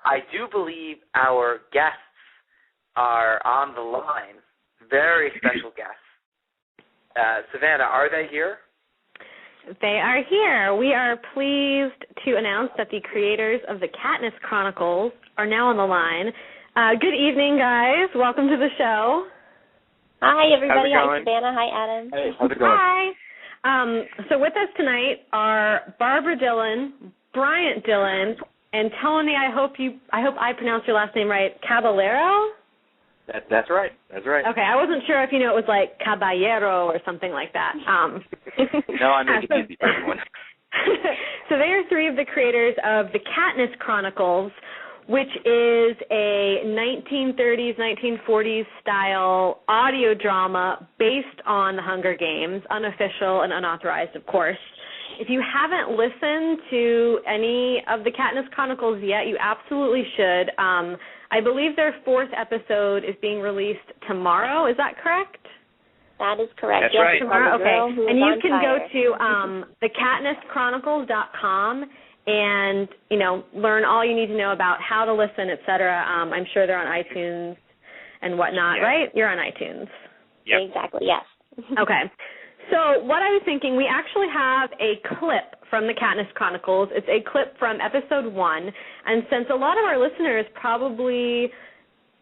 I do believe our guests are on the line. Very special guests. Savanna, are they here? They are here. We are pleased to announce that the creators of the Katniss Chronicles are now on the line. Good evening, guys. Welcome to the show. Hi, everybody. How's it going? Hi, Savanna. Hi, Adam. Hey, how's it going? Hi. So with us tonight are Barbra Dillon, Bryant Dillon, and Tony, I hope I pronounced your last name right, Caballero? That's right. That's right. Okay, I wasn't sure if it was like Caballero or something like that. No, I made it easy for everyone. So they are three of the creators of the Katniss Chronicles, which is a 1930s, 1940s style audio drama based on the Hunger Games, unofficial and unauthorized, of course. If you haven't listened to any of the Katniss Chronicles yet, you absolutely should. I believe their fourth episode is being released tomorrow. Is that correct? That is correct. That's yes, right. Tomorrow, okay. And you can fire. go to thekatnisschronicles.com and, learn all you need to know about how to listen, et cetera. I'm sure they're on iTunes and whatnot, right? You're on iTunes. Yep. Exactly, yes. Okay. So what I was thinking, we actually have a clip from the Katniss Chronicles. It's a clip from episode 1. And since a lot of our listeners probably,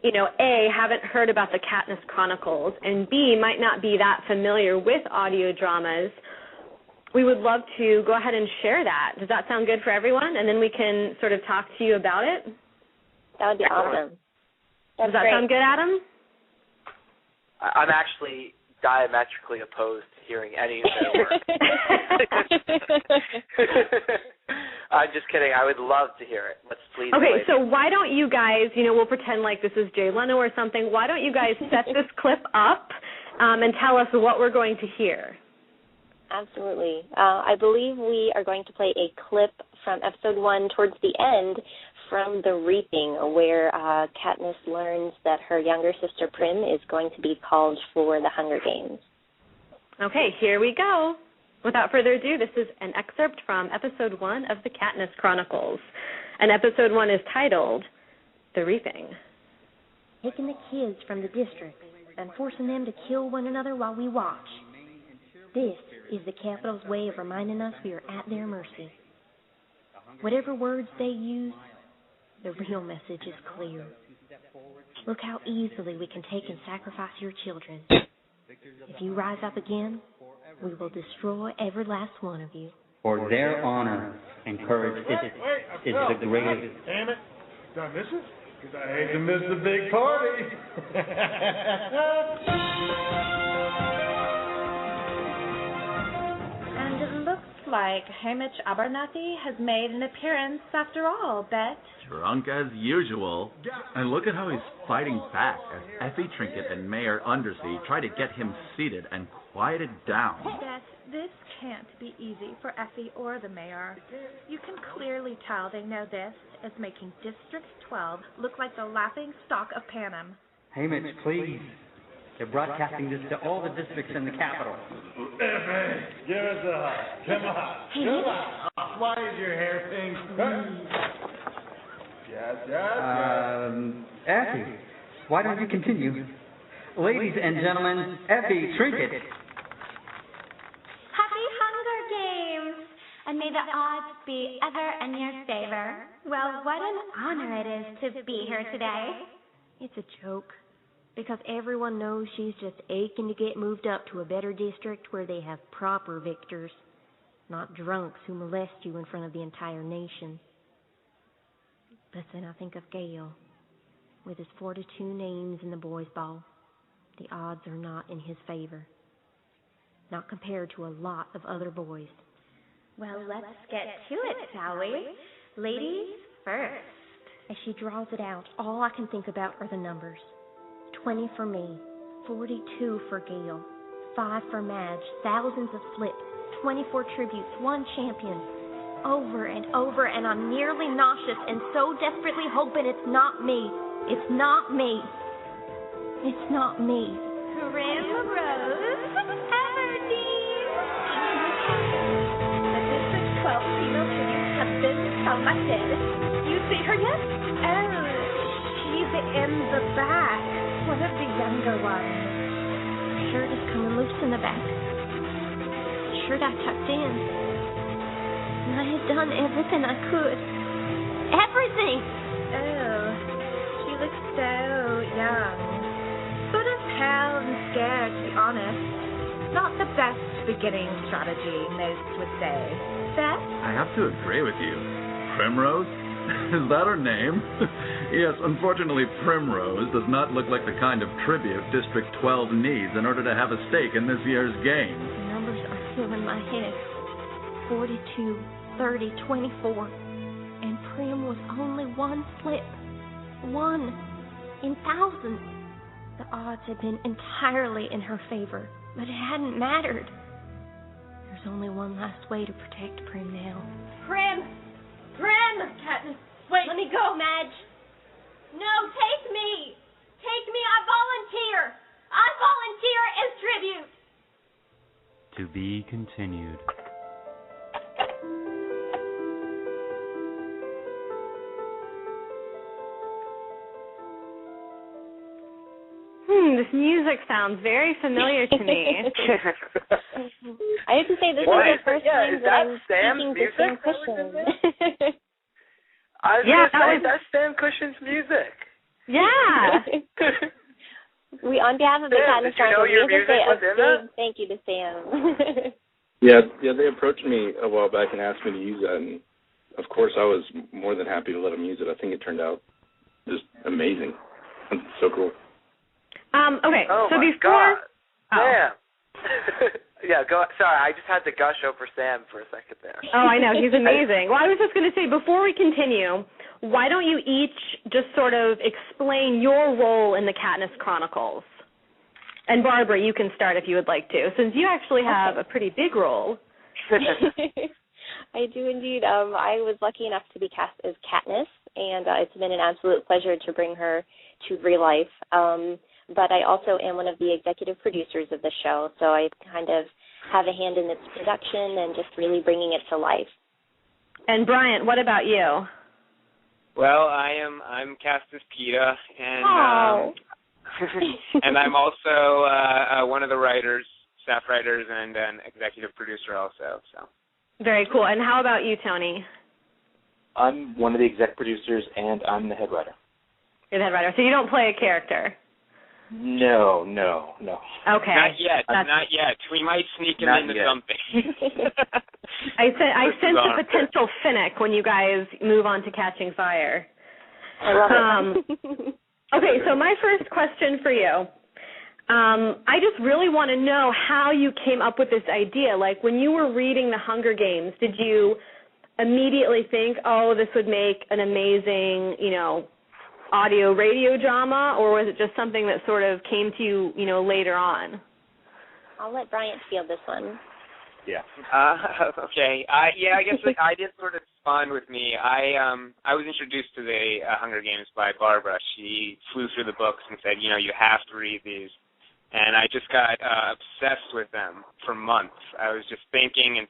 A, haven't heard about the Katniss Chronicles, and B, might not be that familiar with audio dramas, we would love to go ahead and share that. Does that sound good for everyone? And then we can sort of talk to you about it? That would be awesome. Does that sound good, Adam? I'm actually diametrically opposed to hearing any of their work. I'm just kidding. I would love to hear it. Let's please. Okay, so why don't you guys, we'll pretend like this is Jay Leno or something. Why don't you guys set this clip up and tell us what we're going to hear? Absolutely. I believe we are going to play a clip from episode 1 towards the end from The Reaping, where Katniss learns that her younger sister Prim is going to be called for the Hunger Games. Okay, here we go. Without further ado, this is an excerpt from episode 1 of the Katniss Chronicles. And episode 1 is titled The Reaping. Taking the kids from the districts and forcing them to kill one another while we watch. This is the Capitol's way of reminding us we are at their mercy. Whatever words they use, the real message is clear. Look how easily we can take and sacrifice your children. If you rise up again, we will destroy every last one of you. For their honor and courage is the greatest. Damn it. Did I miss it? Because I hate to miss the big party. And it looks like Hamish Abernathy has made an appearance after all, Bet. Drunk as usual. And look at how he's fighting back as Effie Trinket and Mayor Undersea try to get him seated and quieted down. Bet, this can't be easy for Effie or the mayor. You can clearly tell they know this is making District 12 look like the laughing stock of Panem. Hamish, please. They're broadcasting this to all the districts in the capital. Effie, give us a hug. Come on. Come on. Why is your hair pink? Yes. Effie, why don't you continue? Ladies and gentlemen, Effie Trinket. Happy Hunger Games! And may the odds be ever in your favor. Well, what an honor it is to be here today. It's a joke, because everyone knows she's just aching to get moved up to a better district where they have proper victors, not drunks who molest you in front of the entire nation. But then I think of Gale. With his 42 names in the boys' ball, the odds are not in his favor. Not compared to a lot of other boys. Well, let's get to it, shall we? Ladies first. As she draws it out, all I can think about are the numbers. 20 for me, 42 for Gale, 5 for Madge, thousands of flips, 24 tributes, 1 champion. Over and over, and I'm nearly nauseous and so desperately hoping it's not me. It's not me. It's not me. Primrose Everdeen. The District 12 female tributes have been selected. You see her yet? in the back. One of the younger ones. The shirt is coming loose in the back. The shirt I tucked in. And I had done everything I could. Everything! Oh, she looks so young. Sort of pale and scared, to be honest. Not the best beginning strategy, most would say. Seth? I have to agree with you. Primrose? Is that her name? Yes, unfortunately, Primrose does not look like the kind of tribute District 12 needs in order to have a stake in this year's game. The numbers are filling my head. 42, 30, 24. And Prim was only one slip. One in thousands. The odds had been entirely in her favor, but it hadn't mattered. There's only one last way to protect Prim now. Prim! Katniss, wait. Let me go, Madge. No, take me. Take me. I volunteer. I volunteer as tribute. To be continued. This music sounds very familiar to me. I have to say, this is the first time that I'm speaking to Sam Cushion. I was going to say, that's Sam Cushion's music. Yeah. On behalf of the Katniss Chronicles, we have to say a big thank you to Sam. Yeah, they approached me a while back and asked me to use that, and of course I was more than happy to let them use it. I think it turned out just amazing. So cool. Okay, oh so my before... God. Sam. Yeah, go. Sorry, I just had to gush over Sam for a second there. Oh, I know. He's amazing. Well, I was just going to say, before we continue, why don't you each just sort of explain your role in the Katniss Chronicles? And Barbara, you can start if you would like to, since you actually have a pretty big role. I do indeed. I was lucky enough to be cast as Katniss, and it's been an absolute pleasure to bring her to real life. But I also am one of the executive producers of the show, so I kind of have a hand in its production and just really bringing it to life. And Bryant, what about you? Well, I'm cast as Peeta, and and I'm also one of the writers, staff writers, and an executive producer also. So. Very cool. And how about you, Tony? I'm one of the exec producers, and I'm the head writer. You're the head writer, so you don't play a character? No. Okay. Not yet. We might sneak him into something. I sense a potential Finnick when you guys move on to Catching Fire. I love it. Okay, so my first question for you. I just really want to know how you came up with this idea. Like, when you were reading The Hunger Games, did you immediately think, oh, this would make an amazing, audio radio drama, or was it just something that sort of came to you, later on? I'll let Bryant field this one. Yeah. Okay. I guess the idea sort of spawned with me. I was introduced to the Hunger Games by Barbra. She flew through the books and said, you have to read these. And I just got obsessed with them for months. I was just thinking and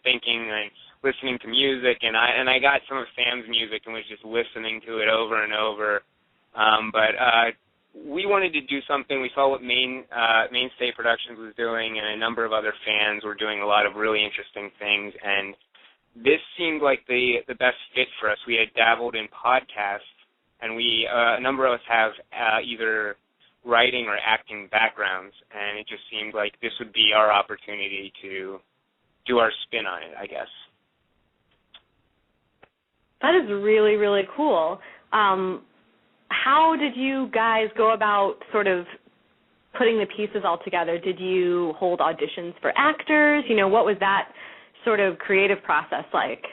listening to music, and I got some of Sam's music and was just listening to it over and over. But we wanted to do something. We saw what Mainstay Productions was doing, and a number of other fans were doing a lot of really interesting things, and this seemed like the best fit for us. We had dabbled in podcasts, and a number of us have either writing or acting backgrounds, and it just seemed like this would be our opportunity to do our spin on it, I guess. That is really, really cool. How did you guys go about sort of putting the pieces all together? Did you hold auditions for actors? What was that sort of creative process like?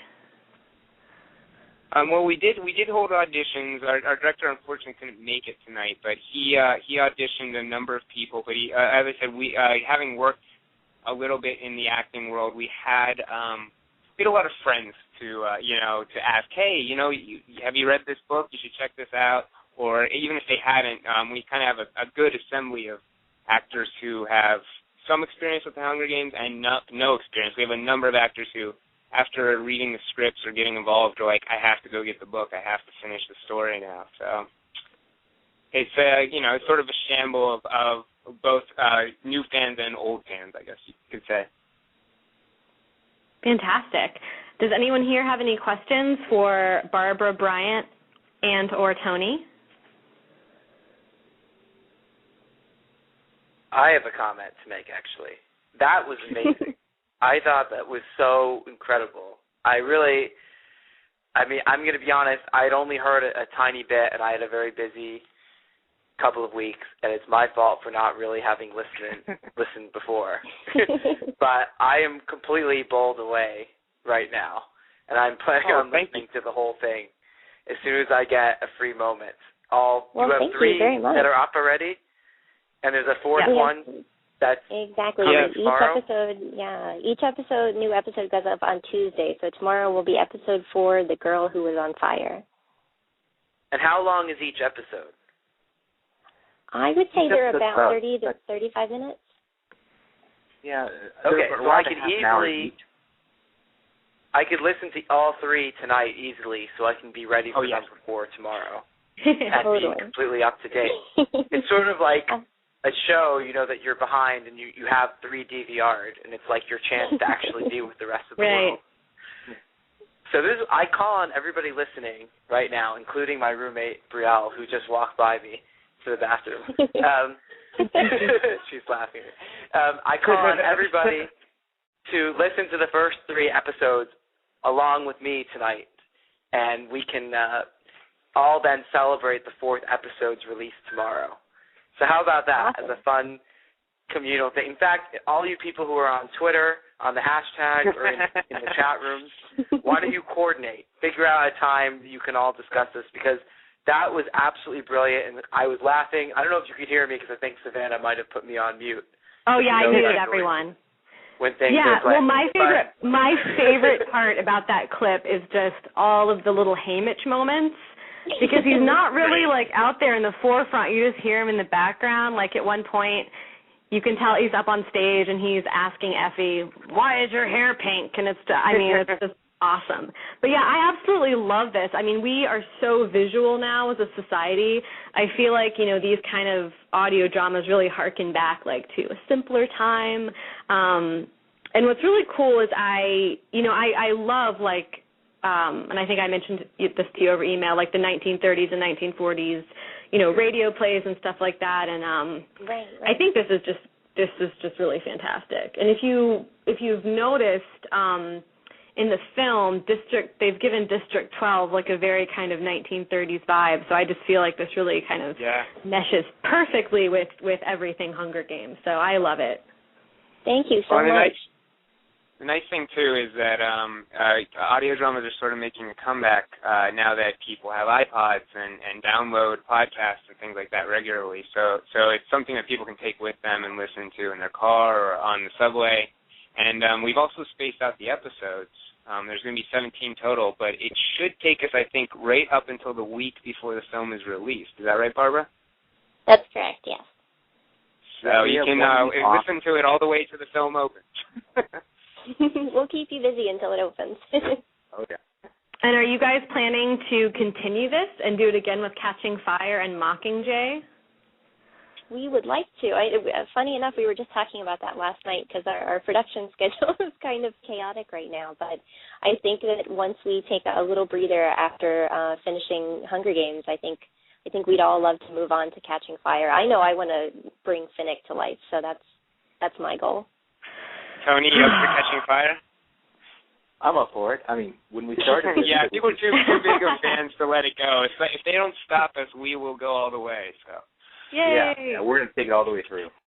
Well, we did hold auditions. Our director unfortunately couldn't make it tonight, but he auditioned a number of people. But as I said, we having worked a little bit in the acting world, we had a lot of friends to ask, hey, have you read this book? You should check this out. Or even if they hadn't, we kind of have a good assembly of actors who have some experience with the Hunger Games and no experience. We have a number of actors who, after reading the scripts or getting involved, are like, I have to go get the book. I have to finish the story now. So it's it's sort of a shamble of both new fans and old fans, I guess you could say. Fantastic. Does anyone here have any questions for Barbra, Bryant, and or Tony? I have a comment to make, actually. That was amazing. I thought that was so incredible. I'm going to be honest, I had only heard a tiny bit, and I had a very busy couple of weeks, and it's my fault for not really having listened before. But I am completely bowled away right now, and I'm planning on listening to the whole thing as soon as I get a free moment. You have 3 that are up already, and there's a 4th one that's exactly tomorrow. Each episode, new episode goes up on Tuesday. So tomorrow will be episode 4, The Girl Who Was on Fire. And how long is each episode? I would say they're about 30 to 35 minutes. Yeah. Okay, so I could listen to all 3 tonight easily, so I can be ready for number 4 tomorrow and be completely up to date. It's sort of like a show, that you're behind and you have 3 DVR'd, and it's like your chance to actually be with the rest of the world. So I call on everybody listening right now, including my roommate, Brielle, who just walked by me to the bathroom. She's laughing. I call on everybody to listen to the first 3 episodes along with me tonight, and we can all then celebrate the 4th episode's release tomorrow. So how about that as a fun communal thing? In fact, all you people who are on Twitter, on the hashtag, or in the chat rooms, why don't you coordinate? Figure out a time you can all discuss this, because that was absolutely brilliant, and I was laughing. I don't know if you could hear me, because I think Savanna might have put me on mute. Oh, yeah, I muted everyone. When things are playing. Well, my favorite part about that clip is just all of the little Haymitch moments, because he's not really, out there in the forefront. You just hear him in the background. Like, at one point, you can tell he's up on stage, and he's asking Effie, why is your hair pink? And it's just awesome. But, yeah, I absolutely love this. I mean, we are so visual now as a society. I feel like, these kind of audio dramas really harken back, to a simpler time. And what's really cool is I love, and I think I mentioned this to you over email, the 1930s and 1940s, radio plays and stuff like that. And I think this is just really fantastic. And if you've noticed, in the film, they've given District 12 a very kind of 1930s vibe. So I just feel like this really kind of meshes perfectly with everything Hunger Games. So I love it. Thank you so much. The nice thing, too, is that audio dramas are sort of making a comeback now that people have iPods and download podcasts and things like that regularly. So it's something that people can take with them and listen to in their car or on the subway. And we've also spaced out the episodes. There's going to be 17 total, but it should take us, I think, right up until the week before the film is released. Is that right, Barbara? That's correct, yes. So you can listen to it all the way to the film opens. We'll keep you busy until it opens. Okay. And are you guys planning to continue this and do it again with Catching Fire and Mockingjay? We would like to. Funny enough, we were just talking about that last night, because our production schedule is kind of chaotic right now. But I think that once we take a little breather after finishing Hunger Games, I think we'd all love to move on to Catching Fire. I know I want to bring Finnick to life, so that's my goal. Tony, you up for Catching Fire? I'm up for it. I mean, when we started... Yeah, people are too big of fans to let it go. If they don't stop us, we will go all the way. So. Yay! Yeah, we're going to take it all the way through.